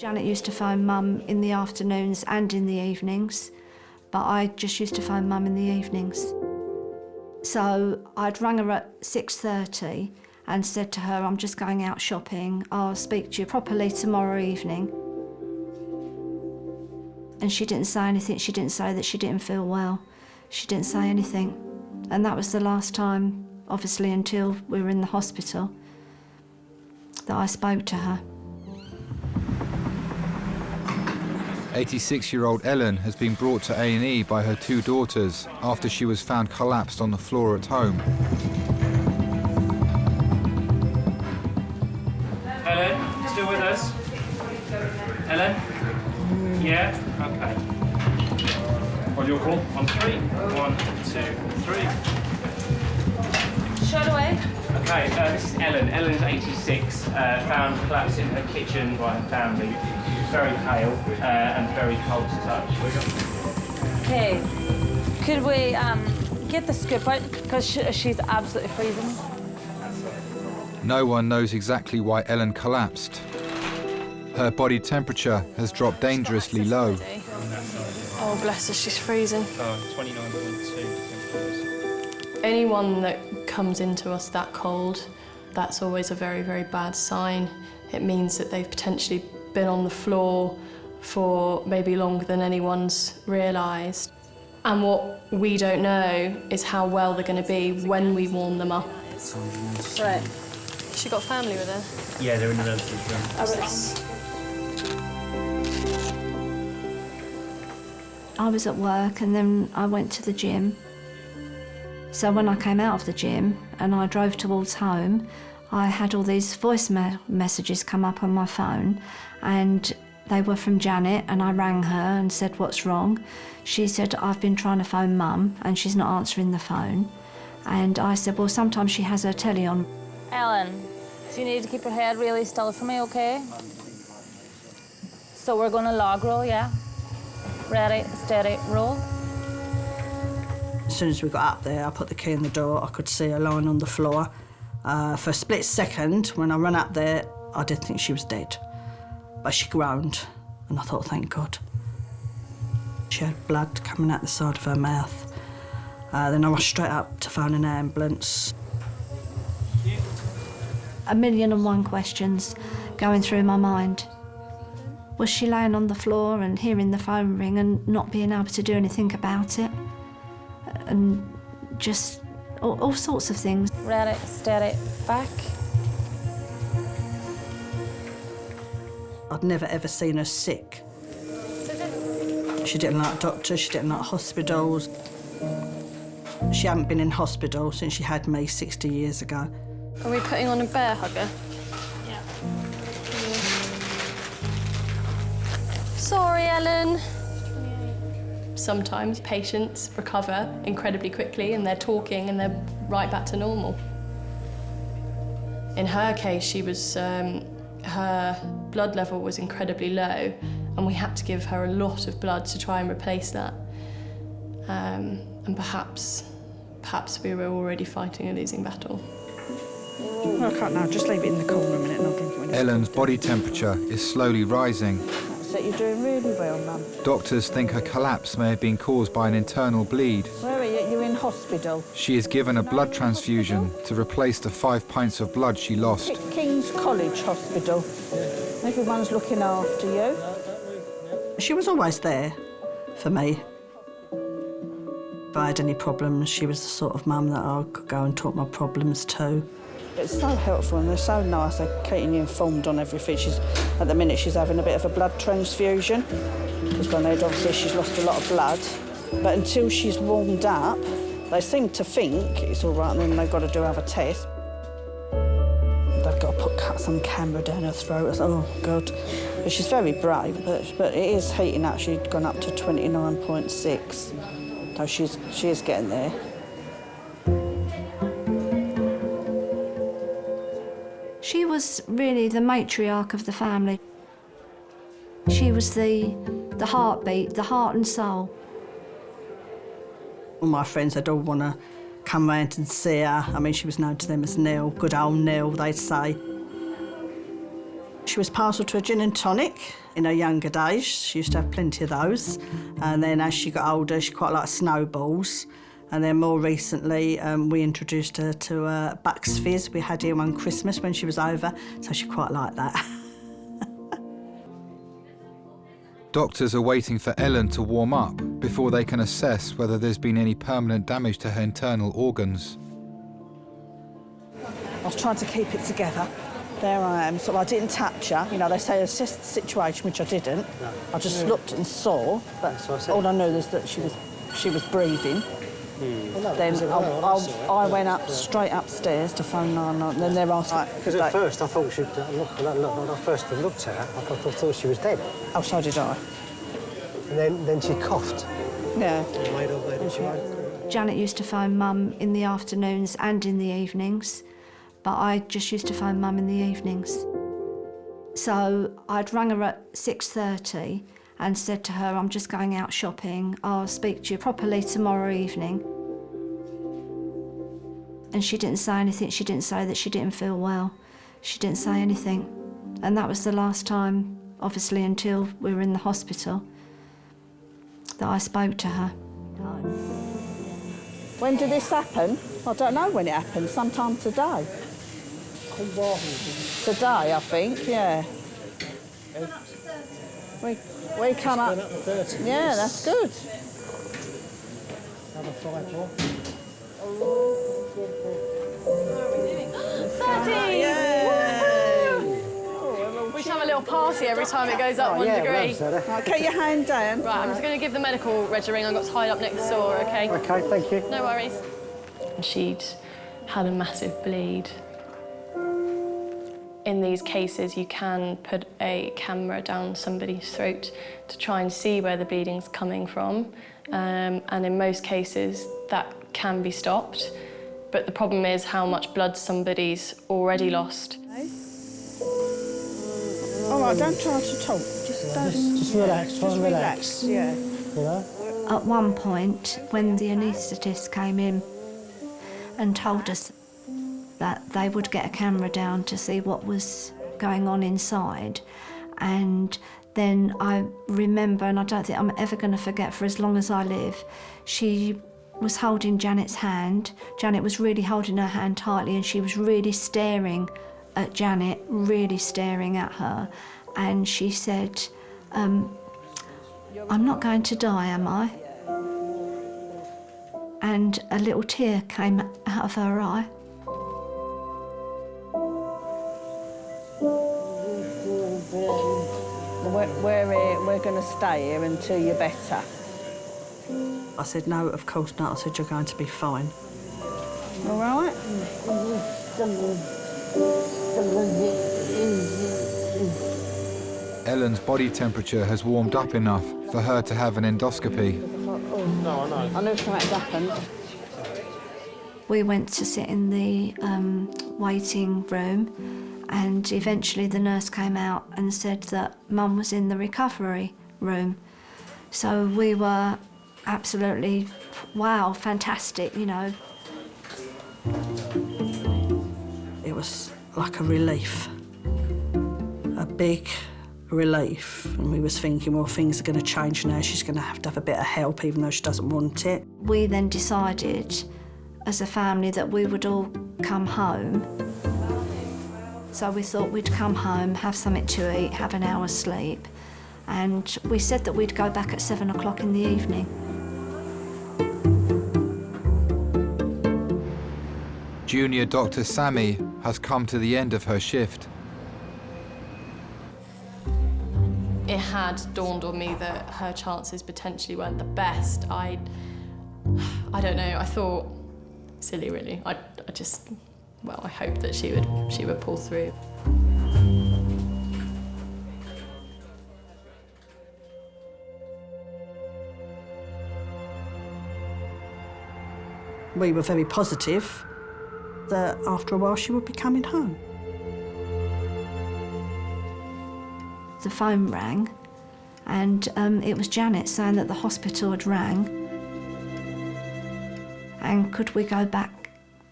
Janet used to phone Mum in the afternoons and in the evenings, but I just used to phone Mum in the evenings. So I'd rang her at 6:30 and said to her, I'm just going out shopping, I'll speak to you properly tomorrow evening. And she didn't say anything, she didn't say that she didn't feel well. She didn't say anything. And that was the last time, obviously until we were in the hospital, that I spoke to her. 86-year-old Ellen has been brought to A&E by her two daughters after she was found collapsed on the floor at home. Ellen, still with us? Ellen? Yeah? Okay. On your call, on 3. 1, 2, 3. Shut away. Okay, this is Ellen. Ellen's 86, found collapsed in her kitchen by her family. Very pale and very cold to touch. Okay, could we get the scoop out, because she's absolutely freezing. No one knows exactly why Ellen collapsed. Her body temperature has dropped dangerously low. Oh, bless her, she's freezing. 29.2. Anyone that comes into us that cold, that's always a very, very bad sign. It means that they've potentially been on the floor for maybe longer than anyone's realised. And what we don't know is how well they're going to be when we warm them up. Right. She got family with her? Yeah, they're in the relative room. I was at work and then I went to the gym. So when I came out of the gym and I drove towards home, I had all these voice messages come up on my phone, and they were from Janet, and I rang her and said, what's wrong? She said, I've been trying to phone Mum and she's not answering the phone. And I said, well, sometimes she has her telly on. Ellen, you need to keep your head really still for me, okay? So we're going to log roll, yeah? Ready, steady, roll. As soon as we got up there, I put the key in the door, I could see her lying on the floor. For a split second, when I ran up there, I did think she was dead. But she groaned, and I thought, thank God. She had blood coming out the side of her mouth. Then I rushed straight up to phone an ambulance. 1,000,001 questions going through my mind. Was she laying on the floor and hearing the phone ring and not being able to do anything about it? And just all sorts of things. Ready, steady, back. I'd never ever seen her sick. She didn't like doctors, she didn't like hospitals. She hadn't been in hospital since she had me 60 years ago. Are we putting on a bear hugger? Yeah. Sorry, Ellen. Sometimes patients recover incredibly quickly and they're talking and they're right back to normal. In her case, she was, her blood level was incredibly low and we had to give her a lot of blood to try and replace that. And perhaps we were already fighting a losing battle. No, I can't now. Just leave it in the corner a minute and I'll drink it. Ellen's body temperature is slowly rising. That's it. You're doing really well, Mum. Doctors think her collapse may have been caused by an internal bleed. Where are you? You're in hospital. She is given a blood transfusion to replace the 5 pints of blood she lost. King's College Hospital. Everyone's looking after you. She was always there for me. If I had any problems, she was the sort of mum that I could go and talk my problems to. It's so helpful and they're so nice. They're keeping you informed on everything. At the minute, she's having a bit of a blood transfusion because obviously she's lost a lot of blood. But until she's warmed up, they seem to think it's all right, and then they've got to do other tests. They've got to cut some camera down her throat. I was, oh, God. But she's very brave, but it is heating up. She's gone up to 29.6. So she is getting there. She was really the matriarch of the family. She was the heartbeat, the heart and soul. All my friends, they'd all want to come round and see her. I mean, she was known to them as Neil, good old Neil, they'd say. She was partial to a gin and tonic in her younger days. She used to have plenty of those. And then as she got older, she quite liked snowballs. And then more recently, we introduced her to Bucks Fizz. We had here one Christmas when she was over, so she quite liked that. Doctors are waiting for Ellen to warm up before they can assess whether there's been any permanent damage to her internal organs. I was trying to keep it together. There I am, so I didn't touch her. You know, they say assess the situation, which I didn't. No. I just looked and saw, but all I knew is that she was breathing. Then I went up straight upstairs to phone 999. Then they're asking. Because at first I thought she'd when I first looked at her, I thought she was dead. Oh, so did I. And then she coughed. Yeah. Janet used to phone Mum in the afternoons and in the evenings, but I just used to phone Mum in the evenings. So I'd rang her at 6:30 and said to her, I'm just going out shopping, I'll speak to you properly tomorrow evening. And she didn't say anything, she didn't say that she didn't feel well. She didn't say anything. And that was the last time, obviously until we were in the hospital, that I spoke to her. When did this happen? I don't know when it happened, sometime today. Today, I think, yeah. We come up. Yeah, that's good. Another 5 more. 30! We should have a little party every time it goes up 1 degree. Right, get your hand down. Right, I'm just going to give the medical reg a ring. I got tied up next door, OK? OK, thank you. No worries. She'd had a massive bleed. In these cases, you can put a camera down somebody's throat to try and see where the bleeding's coming from. And in most cases, that can be stopped. But the problem is how much blood somebody's already lost. All right, don't try to talk. Just relax, try and relax. Yeah. You know? At one point, when the anaesthetist came in and told us that they would get a camera down to see what was going on inside. And then I remember, and I don't think I'm ever going to forget for as long as I live, she was holding Janet's hand. Janet was really holding her hand tightly and she was really staring at Janet, really staring at her. And she said, I'm not going to die, am I? And a little tear came out of her eye. We're going to stay here until you're better. I said, no, of course not. I said, you're going to be fine. All right? Ellen's body temperature has warmed up enough for her to have an endoscopy. No, I know. I knew something had happened. We went to sit in the waiting room, and eventually the nurse came out and said that Mum was in the recovery room. So we were absolutely, wow, fantastic, you know. It was like a relief, a big relief. And we was thinking, well, things are going to change now. She's going to have a bit of help, even though she doesn't want it. We then decided as a family that we would all come home. So we thought we'd come home, have something to eat, have an hour's sleep. And we said that we'd go back at 7 o'clock in the evening. Junior Dr. Sammy has come to the end of her shift. It had dawned on me that her chances potentially weren't the best. I don't know, I thought, silly really, I just, well, I hoped that she would pull through. We were very positive that after a while she would be coming home. The phone rang, and it was Janet saying that the hospital had rang, and could we go back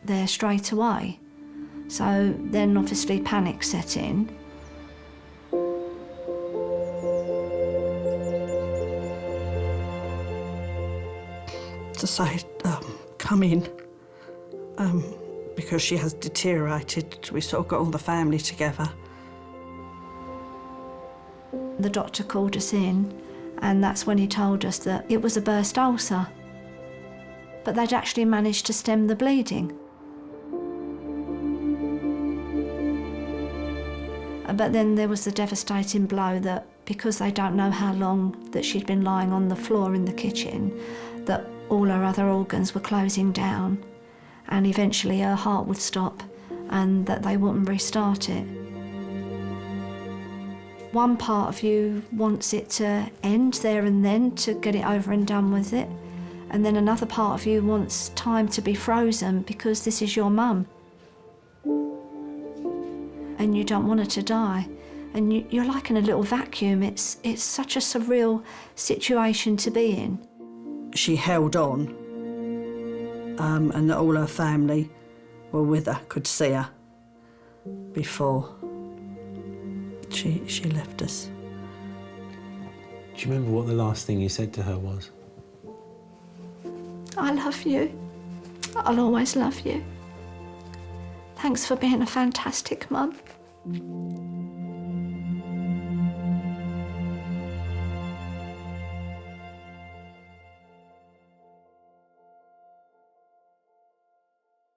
there straight away? So then obviously panic set in. to say, come in, because she has deteriorated. We sort of got all the family together. The doctor called us in, and that's when he told us that it was a burst ulcer, but they'd actually managed to stem the bleeding. But then there was the devastating blow that because they don't know how long that she'd been lying on the floor in the kitchen, that all her other organs were closing down, and eventually her heart would stop and that they wouldn't restart it. One part of you wants it to end there and then, to get it over and done with it, and then another part of you wants time to be frozen because this is your mum. And you don't want her to die. And you're like in a little vacuum. It's such a surreal situation to be in. She held on, and all her family were with her, could see her before she left us. Do you remember what the last thing you said to her was? I love you. I'll always love you. Thanks for being a fantastic mum.